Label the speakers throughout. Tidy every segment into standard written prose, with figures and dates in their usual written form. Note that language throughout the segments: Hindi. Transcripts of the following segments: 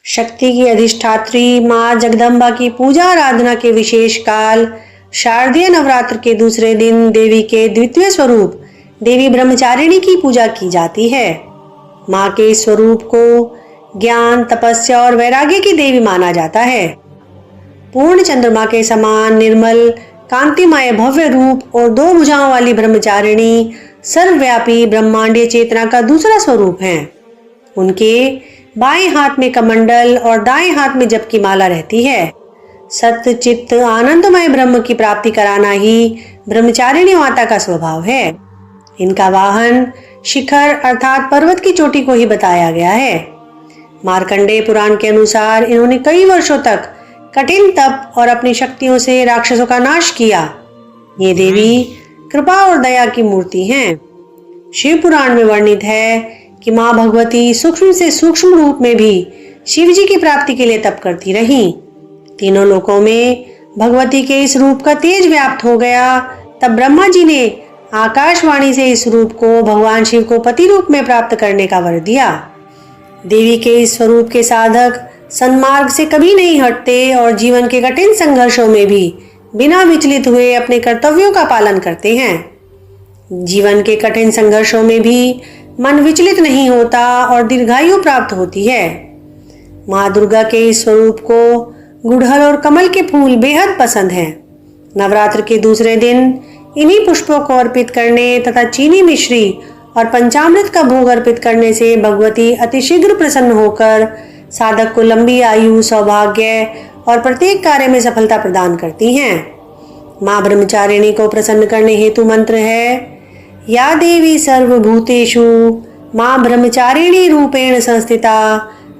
Speaker 1: शक्ति की अधिष्ठात्री माँ जगदम्बा की पूजा आराधना के विशेष काल शारदीय नवरात्र के दूसरे दिन देवी के द्वितीय स्वरूप देवी ब्रह्मचारिणी की पूजा की जाती है। माँ के स्वरूप को ज्ञान, तपस्या और वैराग्य की देवी माना जाता है। पूर्ण चंद्रमा के समान निर्मल कांतिमय भव्य रूप और दो भुजाओं वाली ब्रह्मचारिणी सर्वव्यापी ब्रह्मांडीय चेतना का दूसरा स्वरूप है। उनके बाएं हाथ में कमंडल और दाएं हाथ में जप की माला रहती है। सत्य चित्त आनंदमय ब्रह्म की प्राप्ति कराना ही ब्रह्मचारिणी माता का स्वभाव है। इनका वाहन शिखर अर्थात पर्वत की चोटी को ही बताया गया है। मार्कंडेय पुराण के अनुसार इन्होंने कई वर्षों तक कठिन तप और अपनी शक्तियों से राक्षसों का नाश किया। ये देवी कृपा और दया की मूर्ति हैं। शिव पुराण में वर्णित है कि माँ भगवती सूक्ष्म से सूक्ष्म रूप में भी शिव जी की प्राप्ति के लिए तप करती रहीं। तीनों लोकों में भगवती के इस रूप का तेज व्याप्त हो गया। तब ब्रह्मा जी ने आकाशवाणी से इस रूप को भगवान शिव को पति रूप में प्राप्त करने का वर दिया। देवी के इस स्वरूप के साधक सन्मार्ग से कभी नहीं हटते और जीवन के कठिन संघर्षों में भी बिना विचलित हुए अपने कर्तव्यों का पालन करते हैं। जीवन के कठिन संघर्षों में भी मन विचलित नहीं होता और दीर्घायु प्राप्त होती है। माँ दुर्गा के इस स्वरूप को गुड़हल और कमल के फूल बेहद पसंद हैं। नवरात्र के दूसरे दिन इन्हीं पुष्पों को अर्पित करने तथा चीनी मिश्री और पंचामृत का भोग अर्पित करने से भगवती अतिशीघ्र प्रसन्न होकर साधक को लंबी आयु, सौभाग्य और प्रत्येक कार्य में सफलता प्रदान करती हैं। माँ ब्रह्मचारिणी को प्रसन्न करने हेतु मंत्र है, या देवी सर्वभूतेषु माँ ब्रह्मचारिणी रूपेण संस्थिता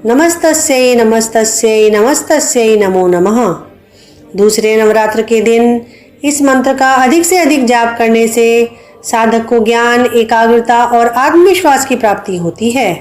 Speaker 1: नमस्तस्यै नमस्तस्यै नमस्तस्यै नमो नमः। दूसरे नवरात्र के दिन इस मंत्र का अधिक से अधिक जाप करने से साधक को ज्ञान, एकाग्रता और आत्मविश्वास की प्राप्ति होती है।